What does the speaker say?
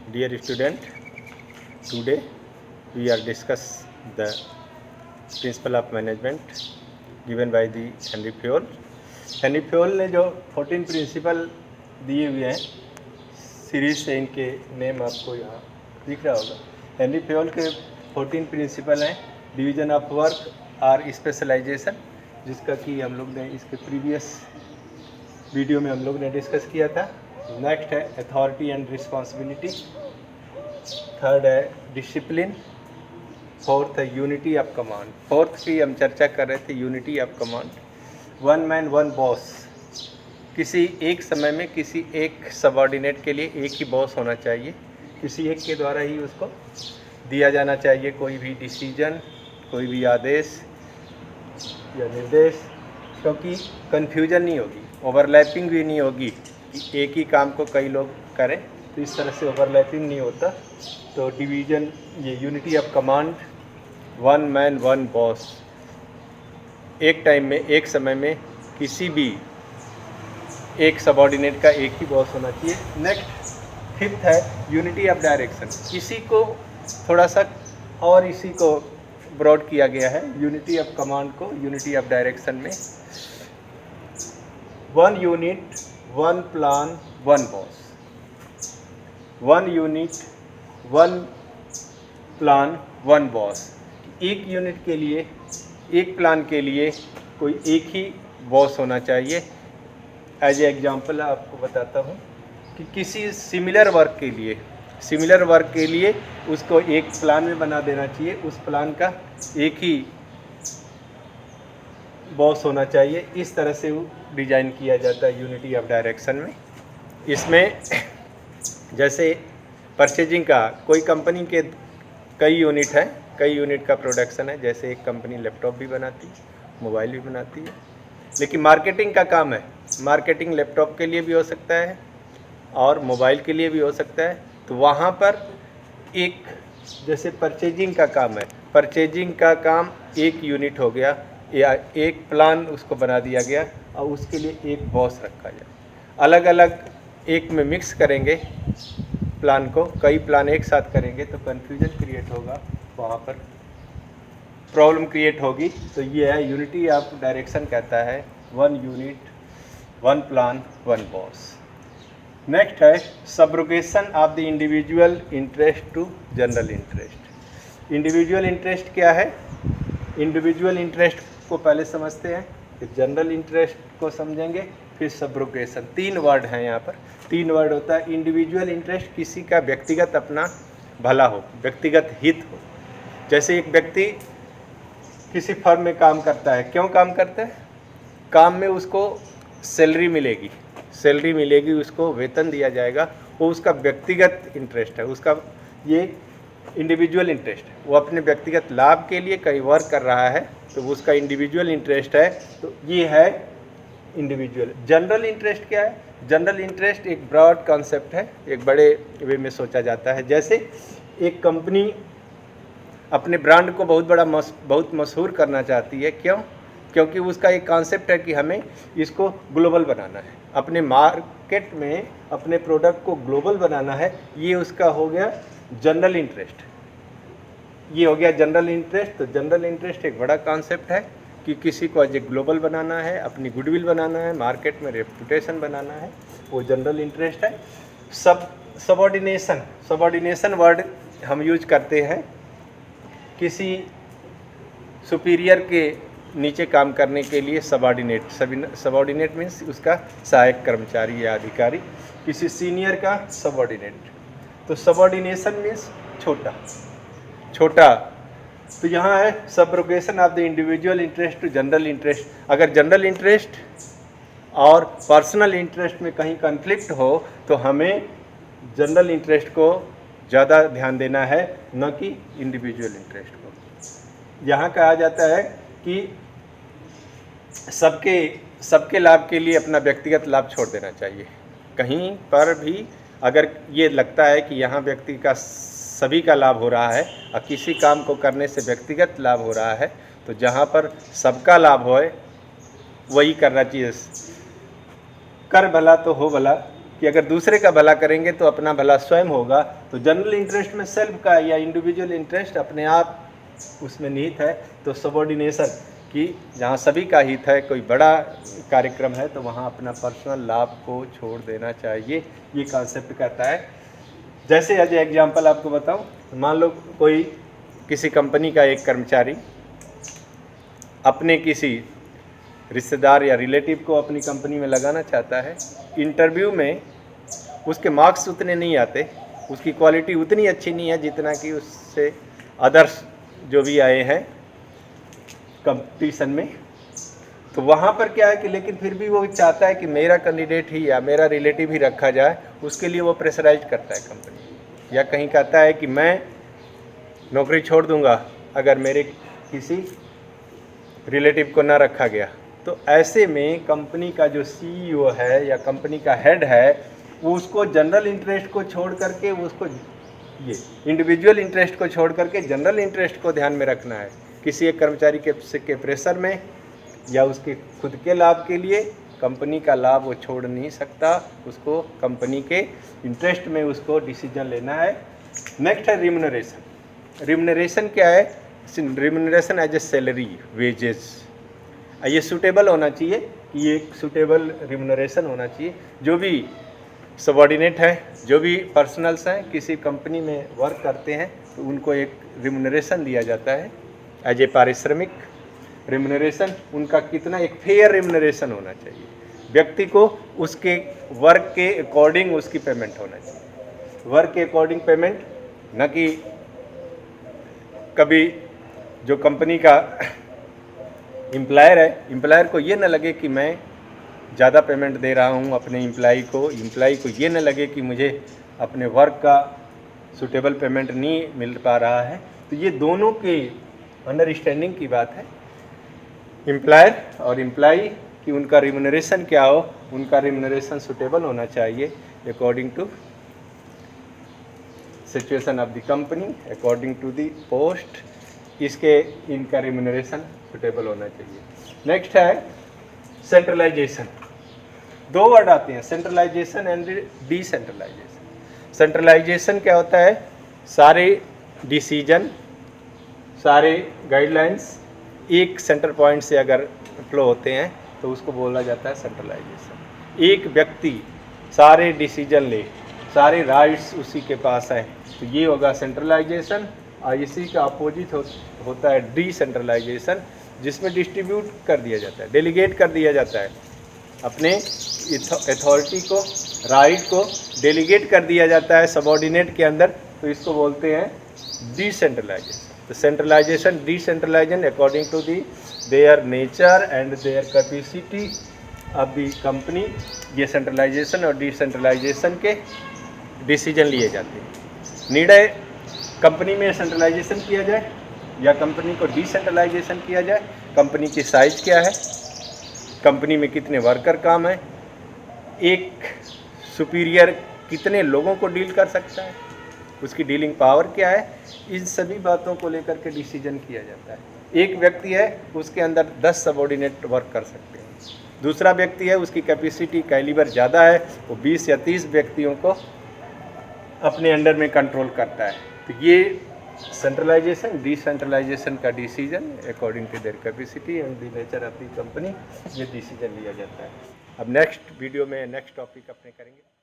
Dear student, today we are discuss the principle of management given by the Henry Fayol. Henry Fayol ने जो 14 principal दिए हुए हैं series से, इनके नेम आपको यहाँ दिख रहा होगा। हेनरी फेयोल के 14 प्रिंसिपल हैं। डिवीजन ऑफ वर्क और स्पेशलाइजेशन, जिसका कि हम लोग ने इसके प्रीवियस वीडियो में हम लोग ने डिस्कस किया था। नेक्स्ट है अथॉरिटी एंड रिस्पॉन्सिबिलिटी, थर्ड है डिसिप्लिन, फोर्थ है यूनिटी ऑफ कमांड। फोर्थ की हम चर्चा कर रहे थे, unity of command. One man one boss, किसी एक समय में किसी एक सबऑर्डिनेट के लिए एक ही बॉस होना चाहिए, किसी एक के द्वारा ही उसको दिया जाना चाहिए कोई भी डिसीजन, कोई भी आदेश या निर्देश, क्योंकि कन्फ्यूजन नहीं होगी, ओवरलैपिंग भी नहीं होगी कि एक ही काम को कई लोग करें, तो इस तरह से ओवरलैपिंग नहीं होता। तो डिवीज़न, ये unity of command, one man one boss, एक टाइम में एक समय में किसी भी एक सबऑर्डिनेट का एक ही बॉस होना चाहिए। नेक्स्ट फिफ्थ है यूनिटी ऑफ डायरेक्शन, किसी को थोड़ा सा और इसी को ब्रॉड किया गया है, यूनिटी ऑफ कमांड को यूनिटी ऑफ डायरेक्शन में। One unit one plan one boss, one unit one plan one boss, एक यूनिट के लिए, एक प्लान के लिए कोई एक ही बॉस होना चाहिए। एज ए एग्जांपल आपको बताता हूँ कि किसी सिमिलर वर्क के लिए उसको एक प्लान में बना देना चाहिए, उस प्लान का एक ही बॉस होना चाहिए। इस तरह से वो डिज़ाइन किया जाता है यूनिटी ऑफ डायरेक्शन में। इसमें जैसे परचेजिंग का, कोई कंपनी के कई यूनिट हैं, कई यूनिट का प्रोडक्शन है। जैसे एक कंपनी लैपटॉप भी बनाती है, मोबाइल भी बनाती है, लेकिन मार्केटिंग का काम है। मार्केटिंग लैपटॉप के लिए भी हो सकता है और मोबाइल के लिए भी हो सकता है। तो वहाँ पर एक, जैसे परचेजिंग का काम है, परचेजिंग का काम एक यूनिट हो गया या एक प्लान उसको बना दिया गया और उसके लिए एक बॉस रखा जाए। अलग अलग एक में मिक्स करेंगे प्लान को, कई प्लान एक साथ करेंगे तो कन्फ्यूजन क्रिएट होगा, वहाँ पर प्रॉब्लम क्रिएट होगी। तो ये है यूनिटी ऑफ डायरेक्शन, कहता है one unit one plan one boss. Next है subrogation of the individual interest to general interest. Individual interest क्या है? इंडिविजुअल इंटरेस्ट को पहले समझते हैं, फिर जनरल इंटरेस्ट को समझेंगे, फिर सबरोगेशन। तीन वर्ड हैं यहाँ पर, तीन वर्ड होता है। इंडिविजुअल इंटरेस्ट किसी का व्यक्तिगत अपना भला हो, व्यक्तिगत हित हो। जैसे एक व्यक्ति किसी फर्म में काम करता है, क्यों काम करता है? काम में उसको सैलरी मिलेगी, उसको वेतन दिया जाएगा, वो उसका व्यक्तिगत इंटरेस्ट है, उसका ये इंडिविजुअल इंटरेस्ट है। वो अपने व्यक्तिगत लाभ के लिए कहीं वर्क कर रहा है तो वो उसका इंडिविजुअल इंटरेस्ट है। तो ये है इंडिविजुअल। जनरल इंटरेस्ट क्या है? जनरल इंटरेस्ट एक ब्रॉड कॉन्सेप्ट है, एक बड़े वे में सोचा जाता है। जैसे एक कंपनी अपने ब्रांड को बहुत मशहूर करना चाहती है, क्यों? क्योंकि उसका एक कॉन्सेप्ट है कि हमें इसको ग्लोबल बनाना है, अपने मार्केट में अपने प्रोडक्ट को ग्लोबल बनाना है। ये उसका हो गया जनरल इंटरेस्ट, ये हो गया जनरल इंटरेस्ट। तो जनरल इंटरेस्ट एक बड़ा कॉन्सेप्ट है कि किसी को एज ए ग्लोबल बनाना है, अपनी गुडविल बनाना है, मार्केट में रेपुटेशन बनाना है, वो जनरल इंटरेस्ट है। सबऑर्डिनेशन वर्ड हम यूज करते हैं किसी सुपीरियर के नीचे काम करने के लिए। सबऑर्डिनेट मीन्स उसका सहायक कर्मचारी या अधिकारी, किसी सीनियर का सबऑर्डिनेट। तो सबऑर्डिनेशन मीन्स छोटा। तो यहाँ है subrogation of the individual interest to general interest. अगर जनरल इंटरेस्ट और पर्सनल इंटरेस्ट में कहीं कन्फ्लिक्ट हो तो हमें जनरल इंटरेस्ट को ज़्यादा ध्यान देना है, न कि इंडिविजुअल इंटरेस्ट को। यहाँ कहा जाता है कि सबके लाभ के लिए अपना व्यक्तिगत लाभ छोड़ देना चाहिए। कहीं पर भी अगर ये लगता है कि यहाँ व्यक्ति का सभी का लाभ हो रहा है और किसी काम को करने से व्यक्तिगत लाभ हो रहा है, तो जहाँ पर सबका लाभ होए वही करना चाहिए। कर भला तो हो भला, कि अगर दूसरे का भला करेंगे तो अपना भला स्वयं होगा। तो जनरल इंटरेस्ट में सेल्फ का या इंडिविजुअल इंटरेस्ट अपने आप उसमें निहित है। तो सबॉर्डिनेशन कि जहाँ सभी का हित है, कोई बड़ा कार्यक्रम है तो वहाँ अपना पर्सनल लाभ को छोड़ देना चाहिए, ये कॉन्सेप्ट कहता है। जैसे एज एग्जाम्पल आपको बताऊँ, मान लो कोई किसी कंपनी का एक कर्मचारी अपने किसी रिश्तेदार या रिलेटिव को अपनी कंपनी में लगाना चाहता है। इंटरव्यू में उसके मार्क्स उतने नहीं आते, उसकी क्वालिटी उतनी अच्छी नहीं है जितना कि उससे अदर्स जो भी आए हैं कंपटीशन में। तो वहाँ पर क्या है कि लेकिन फिर भी वो चाहता है कि मेरा कैंडिडेट ही या मेरा रिलेटिव ही रखा जाए। उसके लिए वो प्रेशराइज करता है कंपनी, या कहीं कहता है कि मैं नौकरी छोड़ दूंगा अगर मेरे किसी रिलेटिव को ना रखा गया। तो ऐसे में कंपनी का जो CEO है या कंपनी का हेड है, वो उसको जनरल इंटरेस्ट को छोड़ करके उसको ये इंडिविजुअल इंटरेस्ट को छोड़ करके जनरल इंटरेस्ट को ध्यान में रखना है। किसी एक कर्मचारी के प्रेशर में या उसके खुद के लाभ के लिए कंपनी का लाभ वो छोड़ नहीं सकता, उसको कंपनी के इंटरेस्ट में उसको डिसीजन लेना है। नेक्स्ट है रिम्यूनरेशन। रिम्यूनरेशन क्या है? Remuneration as a salary, wages. ये सूटेबल होना चाहिए कि ये एक सूटेबल रिम्यूनरेशन होना चाहिए। जो भी सबॉर्डिनेट है, जो भी पर्सनल्स हैं, किसी कंपनी में वर्क करते हैं तो उनको एक रिम्यूनरेशन दिया जाता है एज ए पारिश्रमिक रिम्यूनरेशन। उनका कितना, एक फेयर रिम्यूनरेशन होना चाहिए। व्यक्ति को उसके वर्क के अकॉर्डिंग उसकी पेमेंट होना चाहिए। वर्क के अकॉर्डिंग पेमेंट, न कि कभी जो कंपनी का एम्प्लॉयर है, एम्प्लॉयर को ये न लगे कि मैं ज़्यादा पेमेंट दे रहा हूँ अपने एम्प्लॉय को ये न लगे कि मुझे अपने वर्क का सूटेबल पेमेंट नहीं मिल पा रहा है। तो ये दोनों के अंडरस्टैंडिंग की बात है, एम्प्लॉयर और एम्प्लॉई, कि उनका रिम्यूनरेशन क्या हो। उनका रिम्यूनरेशन सूटेबल होना चाहिए according to situation of the company, according to the post. इसके इनका रिम्यूनरेशन सूटेबल होना चाहिए। नेक्स्ट है सेंट्रलाइजेशन। दो वर्ड आते हैं, सेंट्रलाइजेशन एंड डिसेंट्रलाइजेशन। सेंट्रलाइजेशन क्या होता है? सारे डिसीजन, सारे गाइडलाइंस एक सेंटर पॉइंट से अगर फ्लो होते हैं तो उसको बोला जाता है सेंट्रलाइजेशन। एक व्यक्ति सारे डिसीजन ले, सारे राइट्स उसी के पास हैं, तो ये होगा सेंट्रलाइजेशन। और इसी का अपोजिट होता है डिसेंट्रलाइजेशन, जिसमें डिस्ट्रीब्यूट कर दिया जाता है, डेलीगेट कर दिया जाता है। अपने अथॉरिटी को, राइट को डेलीगेट कर दिया जाता है सबॉर्डिनेट के अंदर, तो इसको बोलते हैं डिसेंट्रलाइजेशन। तो centralization, decentralization according to the their nature and their capacity of the company, ये सेंट्रलाइजेशन और डिसेंट्रलाइजेशन के डिसीजन लिए जाते हैं। निर्णय कंपनी में सेंट्रलाइजेशन किया जाए या कंपनी को डिसेंट्रलाइजेशन किया जाए। कंपनी की साइज क्या है, कंपनी में कितने वर्कर काम है, एक सुपीरियर कितने लोगों को डील कर सकता है, उसकी डीलिंग पावर क्या है, इन सभी बातों को लेकर के डिसीजन किया जाता है। एक व्यक्ति है, उसके अंदर 10 सबॉर्डिनेट वर्क कर सकते हैं। दूसरा व्यक्ति है, उसकी कैपेसिटी कैलिबर ज़्यादा है, वो 20 या 30 व्यक्तियों को अपने अंडर में कंट्रोल करता है। तो ये सेंट्रलाइजेशन, डिसेंट्रलाइजेशन का decision according to their capacity and the nature of the company, ये डिसीजन लिया जाता है। अब नेक्स्ट वीडियो में नेक्स्ट टॉपिक अपने करेंगे।